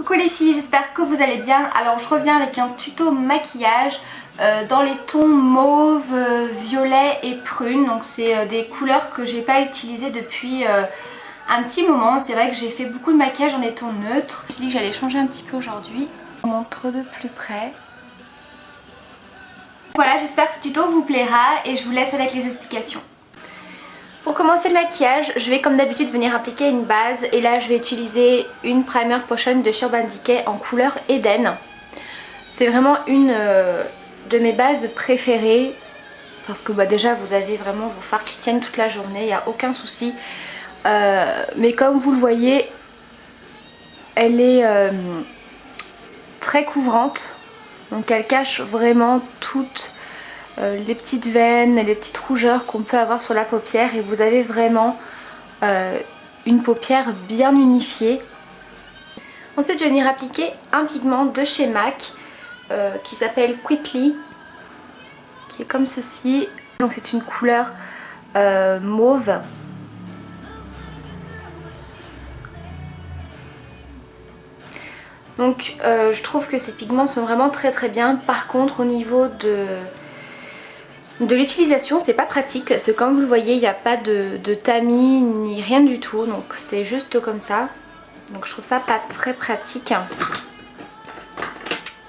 Coucou les filles, j'espère que vous allez bien. Alors je reviens avec un tuto maquillage dans les tons mauve, violet et prune. Donc c'est des couleurs que j'ai pas utilisées depuis un petit moment. C'est vrai que j'ai fait beaucoup de maquillage dans des tons neutres. Je me suis dit que j'allais changer un petit peu aujourd'hui. Je vous montre de plus près. Voilà, j'espère que ce tuto vous plaira et je vous laisse avec les explications. Pour commencer le maquillage, je vais comme d'habitude venir appliquer une base et là je vais utiliser une primer potion de Urban Decay en couleur Eden. C'est vraiment une de mes bases préférées parce que déjà vous avez vraiment vos fards qui tiennent toute la journée, il n'y a aucun souci. Mais comme vous le voyez, elle est très couvrante, donc elle cache vraiment toutes les petites veines et les petites rougeurs qu'on peut avoir sur la paupière et vous avez vraiment une paupière bien unifiée. Ensuite je vais venir appliquer un pigment de chez MAC qui s'appelle Quickly, qui est comme ceci. Donc c'est une couleur mauve. Donc je trouve que ces pigments sont vraiment très bien. Par contre au niveau de l'utilisation c'est pas pratique parce que comme vous le voyez il n'y a pas de tamis ni rien du tout, donc c'est juste comme ça, donc je trouve ça pas très pratique.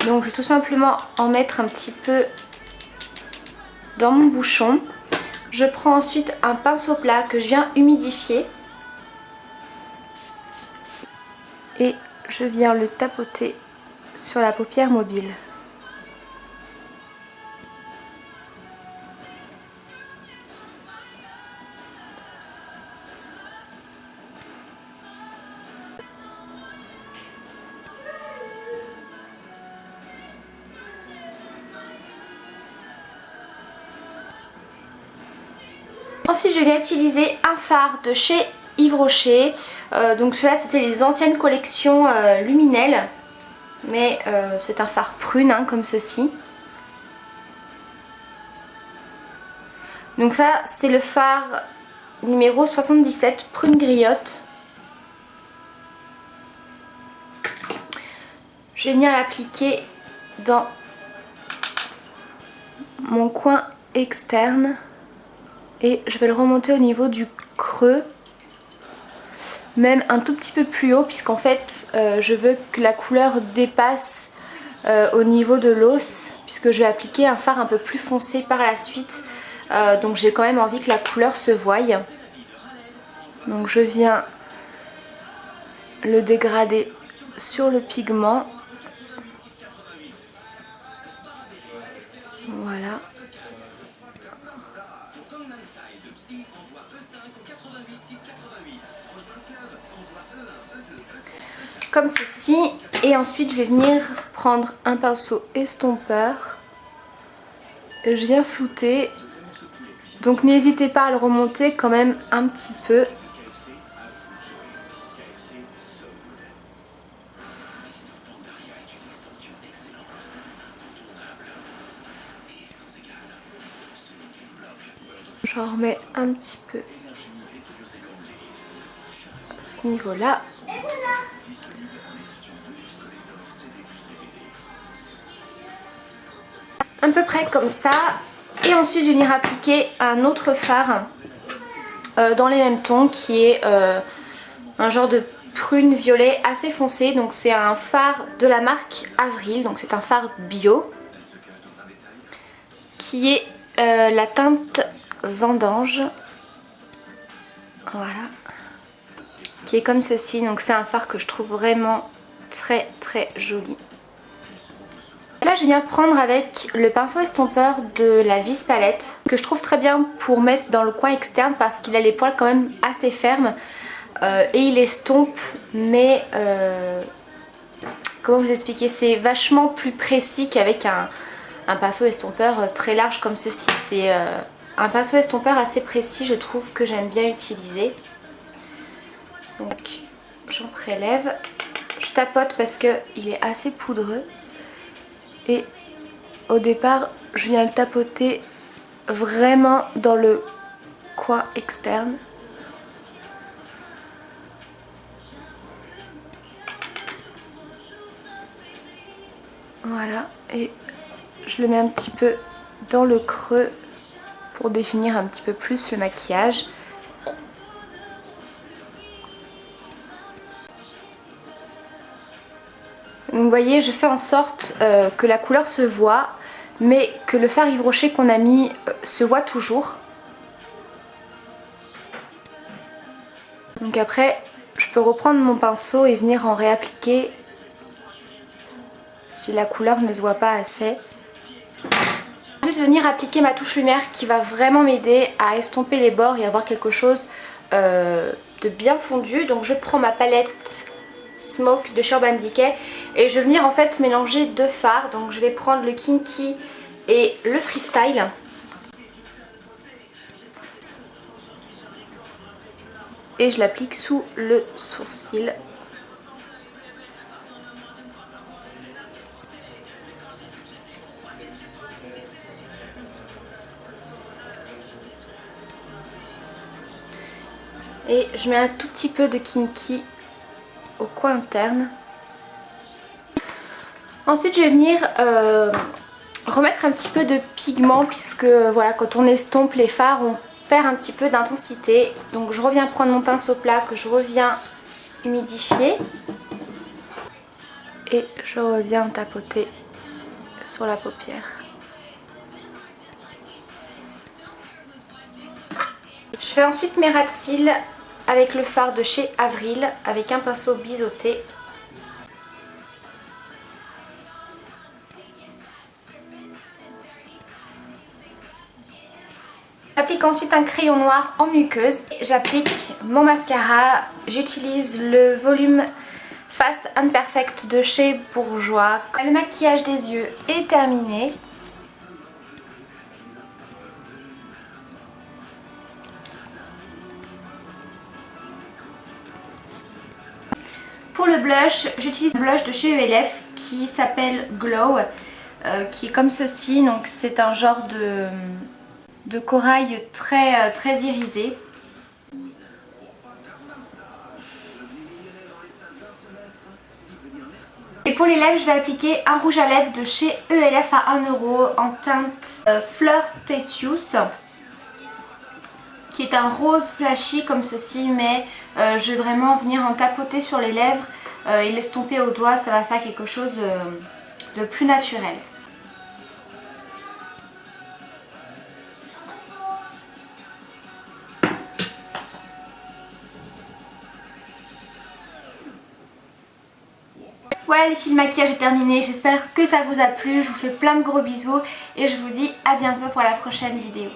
Donc je vais tout simplement en mettre un petit peu dans mon bouchon. Je prends ensuite un pinceau plat que je viens humidifier et je viens le tapoter sur la paupière mobile. Ensuite je viens utiliser un fard de chez Yves Rocher, donc ceux-là c'était les anciennes collections Luminel, mais c'est un fard prune comme ceci. Donc ça c'est le fard numéro 77 prune griotte. Je vais venir l'appliquer dans mon coin externe et je vais le remonter au niveau du creux, même un tout petit peu plus haut puisqu'en fait je veux que la couleur dépasse au niveau de l'os puisque je vais appliquer un fard un peu plus foncé par la suite, donc j'ai quand même envie que la couleur se voie. Donc je viens le dégrader sur le pigment. Voilà. Comme ceci, et ensuite je vais venir prendre un pinceau estompeur et je viens flouter, donc n'hésitez pas à le remonter quand même un petit peu. J'en remets un petit peu à ce niveau là. À peu près comme ça, et ensuite je vais venir appliquer un autre fard dans les mêmes tons qui est un genre de prune violet assez foncé. Donc c'est un fard de la marque Avril, donc c'est un fard bio qui est la teinte vendange, voilà, qui est comme ceci. Donc c'est un fard que je trouve vraiment très joli. Là je viens le prendre avec le pinceau estompeur de la Vis Palette que je trouve très bien pour mettre dans le coin externe parce qu'il a les poils quand même assez fermes et il estompe, mais comment vous expliquer, c'est vachement plus précis qu'avec un pinceau estompeur très large comme ceci. C'est un pinceau estompeur assez précis, je trouve, que j'aime bien utiliser. Donc j'en prélève, je tapote parce qu'il est assez poudreux. Et au départ, je viens le tapoter vraiment dans le coin externe. Voilà, et je le mets un petit peu dans le creux pour définir un petit peu plus le maquillage. Donc vous voyez, je fais en sorte que la couleur se voit, mais que le fard Yves Rocher qu'on a mis se voit toujours. Donc après, je peux reprendre mon pinceau et venir en réappliquer si la couleur ne se voit pas assez. Ensuite, venir appliquer ma touche lumière qui va vraiment m'aider à estomper les bords et avoir quelque chose de bien fondu. Donc je prends ma palette Smoke de chez Urban Decay et je vais venir en fait mélanger deux fards. Donc je vais prendre le Kinky et le Freestyle. Et je l'applique sous le sourcil. Et je mets un tout petit peu de Kinky au coin interne. Ensuite je vais venir remettre un petit peu de pigment puisque voilà, quand on estompe les fards on perd un petit peu d'intensité. Donc je reviens prendre mon pinceau plat que je reviens humidifier. Et je reviens tapoter sur la paupière. Je fais ensuite mes ras de cils avec le fard de chez Avril avec un pinceau biseauté. J'applique ensuite un crayon noir en muqueuse. J'applique mon mascara. J'utilise le volume Fast and Perfect de chez Bourjois. Le maquillage des yeux est terminé. Pour le blush, j'utilise un blush de chez ELF qui s'appelle Glow, qui est comme ceci. Donc c'est un genre de corail très irisé. Et pour les lèvres, je vais appliquer un rouge à lèvres de chez ELF à 1 € en teinte Flirtatious, qui est un rose flashy comme ceci, mais je vais vraiment venir en tapoter sur les lèvres et l'estomper au doigt. Ça va faire quelque chose de plus naturel. Voilà les filles, le maquillage est terminé, j'espère que ça vous a plu, je vous fais plein de gros bisous et je vous dis à bientôt pour la prochaine vidéo.